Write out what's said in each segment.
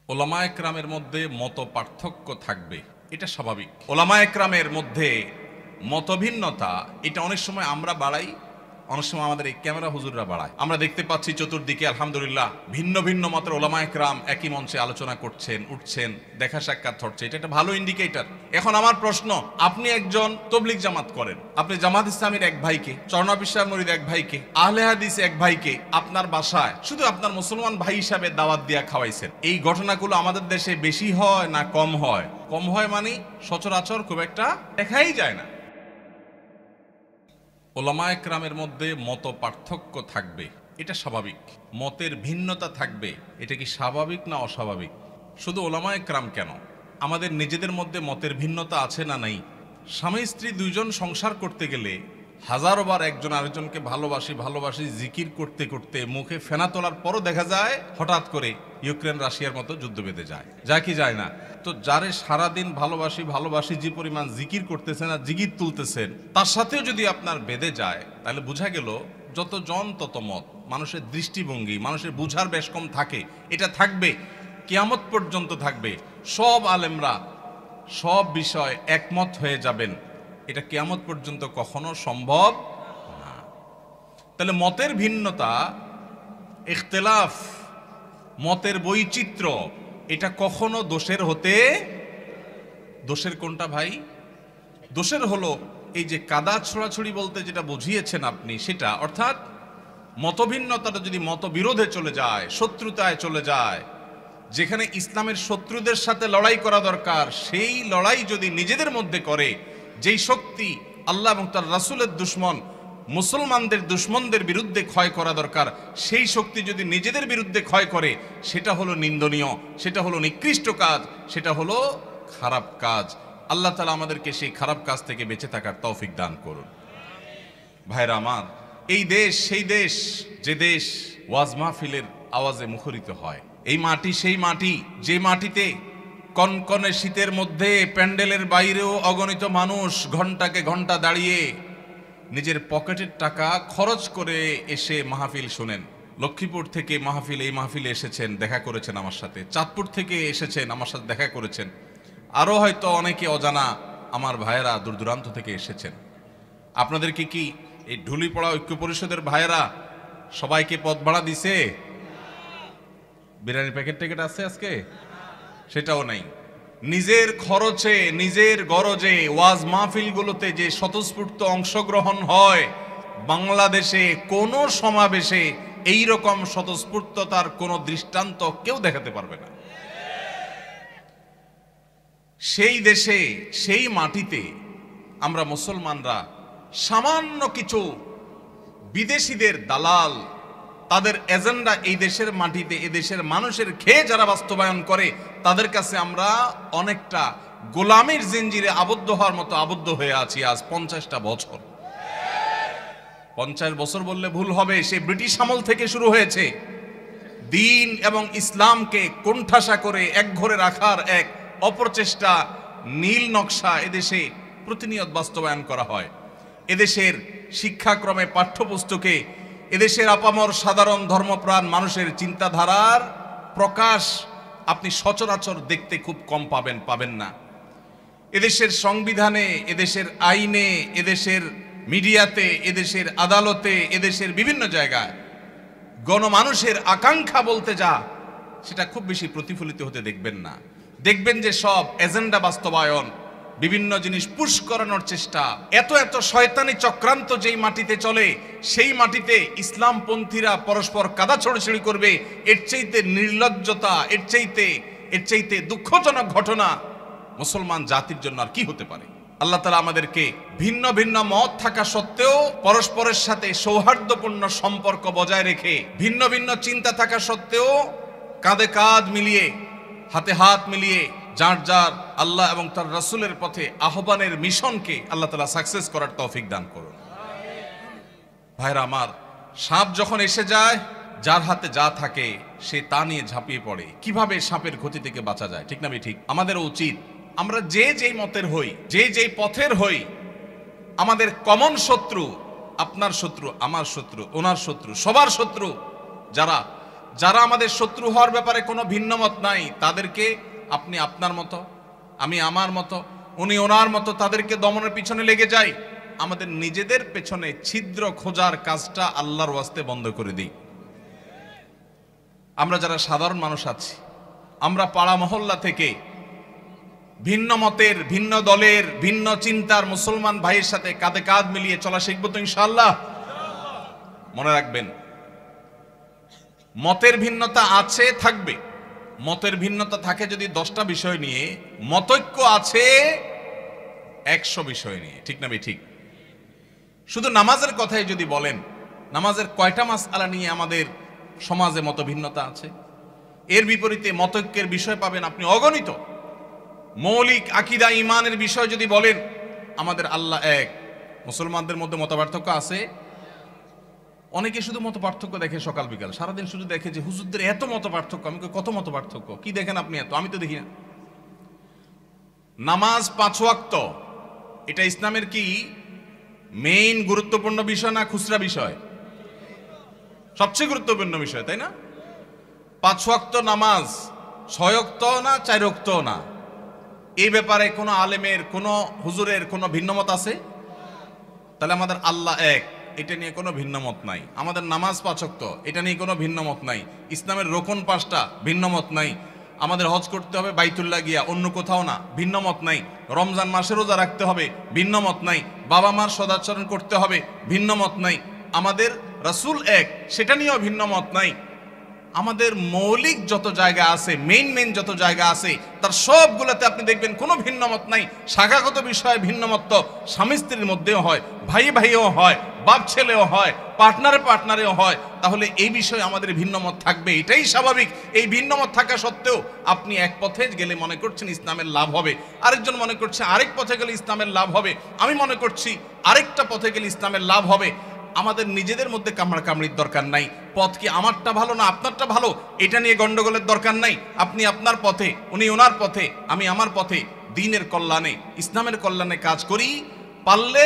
ওলামা একরামের মধ্যে মত পার্থক্য থাকবে, এটা স্বাভাবিক। ওলামা একরামের মধ্যে মতভিন্নতা এটা অনেক সময় আমরা বাড়াই, অনেক সময় আমাদের এই ক্যামেরা হুজুররা বাড়ায়। আমরা দেখতে পাচ্ছি চতুর্দিকে আলহামদুলিল্লাহ ভিন্ন ভিন্ন মতের ওলামা একরাম একই মঞ্চে আলোচনা করছেন, উঠছেন, দেখা সাক্ষাৎ হচ্ছে, এটা একটা ভালো ইন্ডিকেটর। এখন আমার প্রশ্ন, আপনি একজন তবলিগ জামাত করেন, আপনি জামাত ইসলামের এক ভাইকে, চরনা বিশ্বাস মরিদ এক ভাইকে, আহলে হাদিস এক ভাইকে আপনার বাসায় শুধু আপনার মুসলমান ভাই হিসাবে দাওয়াত দিয়া খাওয়াইছেন। এই ঘটনাগুলো আমাদের দেশে বেশি হয় না কম হয়? কম হয় মানে সচরাচর খুব একটা দেখাই যায় না। ওলামা একরামের মধ্যে মত পার্থক্য থাকবে, এটা স্বাভাবিক। মতের ভিন্নতা থাকবে, এটা কি স্বাভাবিক না অস্বাভাবিক? শুধু ওলামা একরাম কেন, আমাদের নিজেদের মধ্যে মতের ভিন্নতা আছে না নাই? স্বামী স্ত্রী দুইজন সংসার করতে গেলে হাজারো বার একজন আরেকজনকে ভালোবাসি ভালোবাসি জিকির করতে করতে মুখে ফেনা তোলার পরও দেখা যায় হঠাৎ করে ইউক্রেন রাশিয়ার মতো যুদ্ধ বেঁধে যায়, যায় কি যায় না? তো যারে সারাদিন ভালোবাসি ভালোবাসি যে পরিমাণ জিকির করতেছেন আর জিকির তুলতেছেন, তার সাথেও যদি আপনার বেঁধে যায়, তাহলে বোঝা গেল যত জন তত মত। মানুষের দৃষ্টিভঙ্গি, মানুষের বুঝার বেশ কম থাকে, এটা থাকবে, কিয়ামত পর্যন্ত থাকবে। সব আলেমরা সব বিষয় একমত হয়ে যাবেন, এটা কিয়ামত পর্যন্ত কখনো সম্ভব না। তাহলে মতের ভিন্নতা, ইখতিলাফ, মতের বৈচিত্র্য, এটা কখনো দোষের হতে, দোষের কোনটা ভাই? দোষের হলো এই যে কাদা ছোড়াছড়ি বলতে যেটা বুঝিয়েছেন আপনি সেটা, অর্থাৎ মতভিন্নতাটা যদি মতবিরোধে চলে যায়, শত্রুতায় চলে যায়, যেখানে ইসলামের শত্রুদের সাথে লড়াই করা দরকার সেই লড়াই যদি নিজেদের মধ্যে করে, যেই শক্তি আল্লাহ এবং তার রাসূলের দুশমন মুসলমানদের দুশমনদের বিরুদ্ধে ক্ষয় করা দরকার, সেই শক্তি যদি নিজেদের বিরুদ্ধে ক্ষয় করে, সেটা হলো নিন্দনীয়, সেটা হলো নিকৃষ্ট কাজ, সেটা হলো খারাপ কাজ। আল্লাহ তাআলা আমাদেরকে সেই খারাপ কাজ থেকে বেঁচে থাকার তৌফিক দান করুন। ভাইরা আমার, এই দেশ সেই দেশ যে দেশ ওয়াজ মাহফিলের আওয়াজে মুখরিত হয়। এই মাটি সেই মাটি যে মাটিতে কনকনে শীতের মধ্যে প্যান্ডেলের বাইরেও অগণিত মানুষ ঘন্টাকে ঘন্টা দাঁড়িয়ে নিজের পকেটের টাকা খরচ করে এসে মাহফিল শোনেন। লক্ষ্মীপুর থেকে মাহফিল, এই মাহফিলে এসেছেন, দেখা করেছেন আমার সাথে। চাঁদপুর থেকে এসেছেন, আমার সাথে দেখা করেছেন। আরও হয়তো অনেকে অজানা আমার ভাইয়েরা দূর দূরান্ত থেকে এসেছেন। আপনাদেরকে কি এই ঢুলিপড়া ঐক্য পরিষদের ভাইয়েরা সবাইকে পদ ভাড়া দিছে? বিরিয়ানির প্যাকেট ট্যাকেট আছে আজকে? সেটাও নাই। নিজের খরচে নিজের গরজে ওয়াজ মাহফিলগুলোতে যে স্বতঃস্ফূর্ত অংশগ্রহণ হয়, বাংলাদেশে কোনো সমাবেশে এই রকম স্বতঃস্ফূর্ততার কোনো দৃষ্টান্ত কেউ দেখাতে পারবে না। সেই দেশে সেই মাটিতে আমরা মুসলমানরা সামান্য কিছু বিদেশিদের দালাল, তাদের এজেন্ডা এই দেশের মাটিতে এদেশের মানুষের খেয়ে যারা বাস্তবায়ন করে, তাদের কাছে আমরা অনেকটা গোলামির জিঞ্জিরে আবদ্ধ হওয়ার মতো আবদ্ধ হয়ে আছি আজ 50টা বছর। 50 বছর বললে ভুল হবে, সে ব্রিটিশ আমল থেকে শুরু হয়েছে। দ্বীন এবং ইসলামকে কোণঠাসা করে একঘরে রাখার এক অপরচেষ্টা, নীল নকশা এদেশে প্রতিনিয়ত বাস্তবায়ন করা হয়। এদেশের শিক্ষাক্রমে, পাঠ্যপুস্তকে এদেশের আপামর সাধারণ ধর্মপ্রাণ মানুষের চিন্তাধারার প্রকাশ আপনি সচরাচর দেখতে খুব কম পাবেন না। এদেশের সংবিধানে, এদেশের আইনে, এদেশের মিডিয়াতে, এদেশের আদালতে, এদেশের বিভিন্ন জায়গায় গণমানুষের আকাঙ্ক্ষা বলতে যা, সেটা খুব বেশি প্রতিফলিত হতে দেখবেন না। দেখবেন যে সব এজেন্ডা বাস্তবায়ন, বিভিন্ন জিনিস পুশ করানোর চেষ্টা, এত এত শয়তানি চক্রান্ত যেই মাটিতে চলে, সেই মাটিতে ইসলামপন্থীরা পরস্পর কাদা ছড়াছড়ি করবে, এর চাইতে নির্লজ্জতা, এর চাইতে দুঃখজনক ঘটনা মুসলমান জাতির জন্য আর কি হতে পারে? আল্লাহ তাআলা আমাদেরকে ভিন্ন ভিন্ন মত থাকা সত্ত্বেও পরস্পরের সাথে সৌহার্দ্যপূর্ণ সম্পর্ক বজায় রেখে, ভিন্ন ভিন্ন চিন্তা থাকা সত্ত্বেও কাঁধে কাঁধ মিলিয়ে, হাতে হাত মিলিয়ে যার যার আল্লাহ এবং তার রাসূলের পথে আহ্বানের মিশনকে আল্লাহ তাআলা সাকসেস করার তৌফিক দান করুন। ভাইরা আমার, সাপ যখন এসে যায়, যার হাতে যা থাকে সে তা নিয়ে ঝাঁপিয়ে পড়ে। কিভাবে সাপের ক্ষতি থেকে বাঁচা যায়, ঠিক না ঠিক? আমাদেরও উচিত, আমরা যে যেই মতের হই, যে যেই পথের হই, আমাদের কমন শত্রু, আপনার শত্রু, আমার শত্রু, ওনার শত্রু, সবার শত্রু যারা যারা আমাদের শত্রু হওয়ার ব্যাপারে কোনো ভিন্ন মত নাই, তাদেরকে আপনি আপনার মতো, আমি আমার মতো, উনি ওনার মতো, তাদেরকে দমনের পিছনে লেগে যাই। আমাদের নিজেদের পেছনে ছিদ্র খোঁজার কাজটা আল্লাহর ওয়াস্তে বন্ধ করে দিই। আমরা যারা সাধারণ মানুষ আছি, আমরা পাড়া মহল্লা থেকে ভিন্ন মতের, ভিন্ন দলের, ভিন্ন চিন্তার মুসলমান ভাইয়ের সাথে কাঁধে কাঁধ মিলিয়ে চলা শিখবো তো ইনশাআল্লাহ। মনে রাখবেন, মতের ভিন্নতা আছে, থাকবে। মতের ভিন্নতা থাকে যদি 10টা বিষয় নিয়ে, মতৈক্য আছে 100 বিষয় নিয়ে। ঠিক না ঠিক? শুধু নামাজের কথাই যদি বলেন, নামাজের কয়টা মাসআলা নিয়ে আমাদের সমাজে মত ভিন্নতা আছে? এর বিপরীতে মতৈক্যের বিষয় পাবেন আপনি অগণিত। মৌলিক আকীদা ঈমানের বিষয় যদি বলেন, আমাদের আল্লাহ এক। মুসলমানদের মধ্যে মতপার্থক্য আছে। অনেকে শুধু মত পার্থক্য দেখে সকাল বিকাল, সারাদিন শুধু দেখে যে হুজুরদের এত মত পার্থক্য। আমি কত মত পার্থক্য? কি দেখেন আপনি এত? আমি তো দেখি না। নামাজ 5 ওয়াক্ত, এটা ইসলামের কি মেইন গুরুত্বপূর্ণ বিষয় না খুচরা বিষয়? সবচেয়ে গুরুত্বপূর্ণ বিষয়, তাই না? 5 ওয়াক্ত নামাজ 6 ওয়াক্ত না 4 ওয়াক্ত না, এই ব্যাপারে কোনো আলেমের, কোনো হুজুরের কোনো ভিন্নমত আছে? তাহলে আমাদের আল্লাহ এক, এটা নিয়ে কোনো ভিন্নমত নাই। আমাদের নামাজ 5 ওয়াক্ত, এটা নিয়ে কোনো ভিন্নমত নাই। ইসলামের রোকন 5টা, ভিন্নমত নাই। আমাদের হজ করতে হবে বাইতুল্লাহ গিয়া, অন্য কোথাও না, ভিন্নমত নাই। রমজান মাসে রোজা রাখতে হবে, ভিন্নমত নাই। বাবা মার সদাচরণ করতে হবে, ভিন্নমত নাই। আমাদের রাসূল এক, সেটা নিয়েও ভিন্নমত নাই। আমাদের মৌলিক যত জায়গা আছে, মেইন যত জায়গা আছে, তার সবগুলোতে আপনি দেখবেন কোনো ভিন্নমত নাই। শাখাগত বিষয়ে ভিন্নমত তো স্বামী স্ত্রীর মধ্যেও হয়, ভাই ভাইও হয়, বাপ ছেলেও হয়, পার্টনারেও হয়। তাহলে এই বিষয়ে আমাদের ভিন্নমত থাকবে, এটাই স্বাভাবিক। এই ভিন্নমত থাকা সত্ত্বেও আপনি এক পথে গেলে মনে করছেন ইসলামের লাভ হবে, আরেকজন মনে করছে আরেক পথে গেলে ইসলামের লাভ হবে, আমি মনে করছি আরেকটা পথে গেলে ইসলামের লাভ হবে। আমাদের নিজেদের মধ্যে কামড়াকামড়ির দরকার নাই। পথ কি আমারটা ভালো না আপনারটা ভালো, এটা নিয়ে গন্ডগোলের দরকার নাই। আপনি আপনার পথে, উনি ওনার পথে, আমি আমার পথে, দ্বীনের কল্যাণে, ইসলামের কল্যাণে কাজ করি। পারলে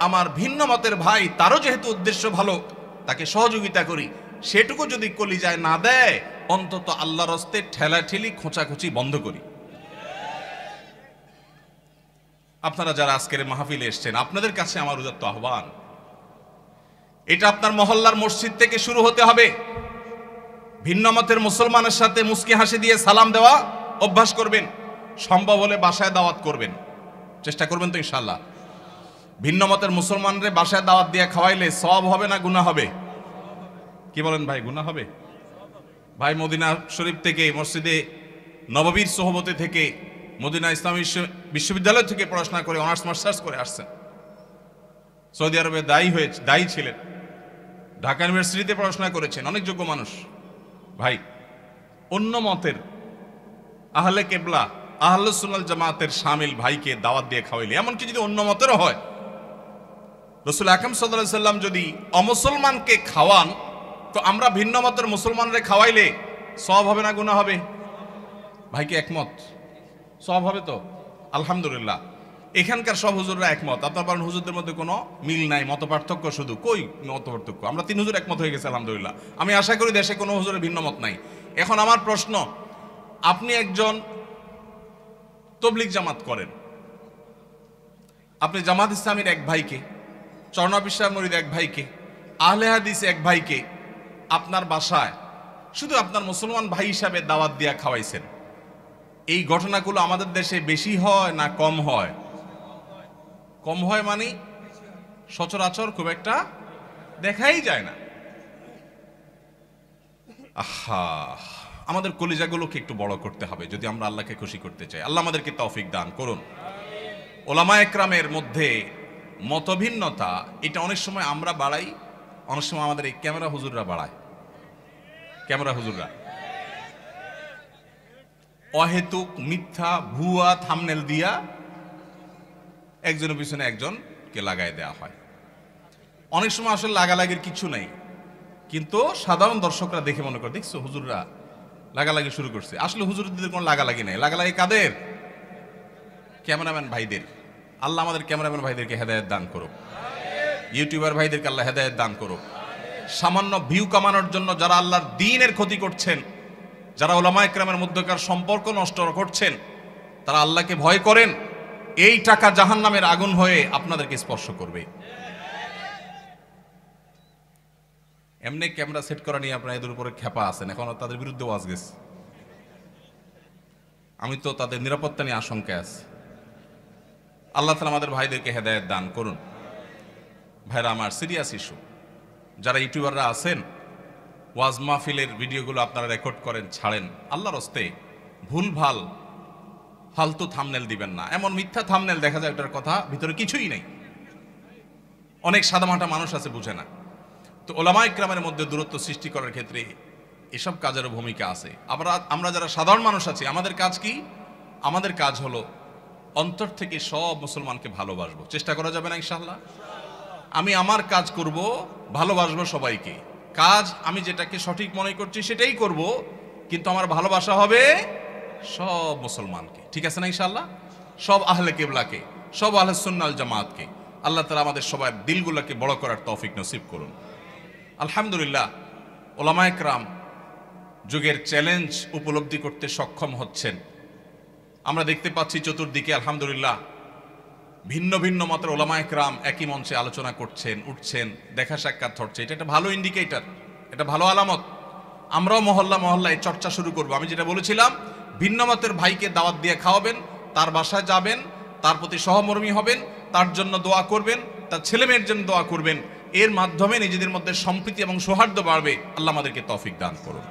আমার ভিন্ন মতের ভাই, তারও যেহেতু উদ্দেশ্য ভালো, তাকে সহযোগিতা করি। সেটুকু যদি কলিজায় না দেয়, অন্তত আল্লাহর হস্তে ঠেলাঠেলি খোঁচাখুচি বন্ধ করি। আপনারা যারা আজকের মাহফিলে এসেছেন, আপনাদের কাছে আমার উদাত্ত আহ্বান, এটা আপনার মহল্লার মসজিদ থেকে শুরু হতে হবে। ভিন্ন মতের মুসলমানের সাথে মুস্কি হাসি দিয়ে সালাম দেওয়া অভ্যাস করবেন। সম্ভব হলে বাসায় দাওয়াত করবেন, চেষ্টা করবেন তো ইনশাআল্লাহ। ভিন্ন মতের মুসলমানদের বাসায় দাওয়াত দিয়ে খাওয়াইলে সওয়াব হবে না গুনাহ হবে? কি বলেন ভাই, গুনাহ হবে? ভাই মদিনা শরীফ থেকে, মসজিদে নববীর সোহবতে থেকে, মদিনা ইসলামী বিশ্ববিদ্যালয় থেকে পড়াশোনা করে অনার্স মাস্টার্স করে আসছেন। সৌদি আরবে দায়ী ছিলেন, ঢাকা ইউনিভার্সিটিতে পড়াশোনা করেছেন, অনেক যোগ্য মানুষ। ভাই, অন্য মতের আহলে কেবলা, আহলে সুন্নাত জামাতের শামিল ভাইকে দাওয়াত দিয়ে খাওয়াইলে, এমনকি যদি অন্য মতেরও হয়, রাসূল আকরাম সাল্লাল্লাহু আলাইহি সাল্লাম যদি অমুসলমানকে খাওয়ান, তো আমরা ভিন্ন মতের মুসলমানরে খাওয়াইলে সওয়াব হবে না গুনাহ হবে? ভাইকে একমত? সওয়াব হবে তো? আলহামদুলিল্লাহ। এখানকার সব হুজুররা একমত। আপনার বলেন হুজুরদের মধ্যে কোনো মিল নাই, মত পার্থক্য শুধু। কই মত পার্থক্য? আমরা 3 হুজুর একমত হয়ে গেছে আলহামদুলিল্লাহ। আমি আশা করি দেশে কোনো হুজুরের ভিন্ন মত নাই। এখন আমার প্রশ্ন, আপনি একজন তবলিগ জামাত করেন, আপনি জামাত ইসলামীর এক ভাইকে, চরনাবিশ মুরিদ এক ভাইকে, আহলে হাদিস এক ভাইকে আপনার বাসায় শুধু আপনার মুসলমান ভাই হিসাবে দাওয়াত দিয়া খাওয়াইছেন। এই ঘটনাগুলো আমাদের দেশে বেশি হয় না কম হয়? কম হয় মানে সচরাচর খুব একটা দেখাই যায় না। আহা, আমাদের কলিজাগুলোকে একটু বড় করতে হবে যদি আমরা আল্লাহকে খুশি করতে চাই। আল্লাহ আমাদেরকে তৌফিক দান করুন। ওলামা একরামের মধ্যে মতভিন্নতা, এটা অনেক সময় আমরা বাড়াই, অনেক সময় আমাদের এই ক্যামেরা হুজুররা বাড়ায়। ক্যামেরা হুজুররা অহেতুক মিথ্যা ভুয়া থাম্বনেল দিয়া একজনের পিছনে একজনকে লাগাই দেয়া হয়। অনেক সময় আসলে লাগালাগির কিছু নাই, কিন্তু সাধারণ দর্শকরা দেখে মনে করে, দেখছো হুজুররা লাগালাগি শুরু করছে। আসলে হুজুরদের কোনো লাগালাগি নাই। লাগালাগি কাদের? ক্যামেরাম্যান ভাইদের। আল্লাহ আমাদের ক্যামেরাম্যান ভাইদেরকে হেদায়েত দান করুক, ইউটিউবার ভাইদেরকে আল্লাহ হেদায়েত দান করুক, সামান্য ভিউ কামানোর জন্য যারা আল্লাহর দ্বীনের ক্ষতি করছেন, যারা উলামায়ে কেরামের মধ্যকার সম্পর্ক নষ্ট করছেন, তারা আল্লাহকে ভয় করেন, এই টাকা জাহান্নামের আগুন হয়ে আপনাদেরকে স্পর্শ করবে। এমনি ক্যামেরা সেট করা নিয়ে আপনারা এদের উপরে খেপা আছেন, এখন তাদের বিরুদ্ধে ওয়াজ গেছে। আমি তো তাদের নিরাপত্তা নিয়ে আশঙ্কায় আছি। আল্লাহ তাআলা আমাদের ভাইদেরকে হেদায়েত দান করুন। ভাইরা আমার, সিরিয়াস ইস্যু। যারা ইউটিউবাররা আছেন, ওয়াজ মাহফিলের ভিডিওগুলো আপনারা রেকর্ড করেন, ছাড়েন, আল্লাহর হস্তে ভুলভাল ফালতু থাম্বনেল দিবেন না। এমন মিথ্যা থাম্বনেল দেখা যায় ওটার কথা ভিতরে কিছুই নেই। অনেক সাদামাটা মানুষ আছে, বুঝে না। তো উলামায়ে কেরামের মধ্যে দূরত্ব সৃষ্টি করার ক্ষেত্রে এসব কাজেরও ভূমিকা আছে। আমরা যারা সাধারণ মানুষ আছি, আমাদের কাজ কি? আমাদের কাজ হলো অন্তর থেকে সব মুসলমানকে ভালোবাসবো। চেষ্টা করা যাবে না ইনশাআল্লাহ? আমি আমার কাজ করব, ভালোবাসবো সবাইকে। কাজ আমি যেটাকে সঠিক মনে করছি সেটাই করব, কিন্তু আমার ভালোবাসা হবে সব মুসলমানকে। ঠিক আছে না ইনশাআল্লাহ? সব আহলে কিবলাকে, সব আহলে সুন্নাহ ওয়াল জামাতকে। আল্লাহ তাআলা আমাদের সবার দিলগুলোকে বড় করার তৌফিক নসিব করুন। আলহামদুলিল্লাহ, উলামায়ে কেরাম যুগের চ্যালেঞ্জ উপলব্ধি করতে সক্ষম হচ্ছেন। আমরা দেখতে পাচ্ছি চতুর্দিকে আলহামদুলিল্লাহ ভিন্ন ভিন্ন মতের উলামায়ে কেরাম একই মঞ্চে আলোচনা করছেন, উঠছেন, দেখা সাক্ষাৎ হচ্ছে। এটা একটা ভালো ইন্ডিকেটর, এটা ভালো আলামত। আমরাও মহল্লা মহল্লায় চর্চা শুরু করব। আমি যেটা বলেছিলাম, ভিন্ন মতের ভাইকে দাওয়াত দিয়ে খাওয়াবেন, তার বাসায় যাবেন, তার প্রতি সহমর্মী হবেন, তার জন্য দোয়া করবেন, তার ছেলেমেয়ের জন্য দোয়া করবেন। এর মাধ্যমে নিজেদের মধ্যে সম্প্রীতি এবং সৌহার্দ্য বাড়বে। আল্লাহ আমাদেরকে তৌফিক দান করুন।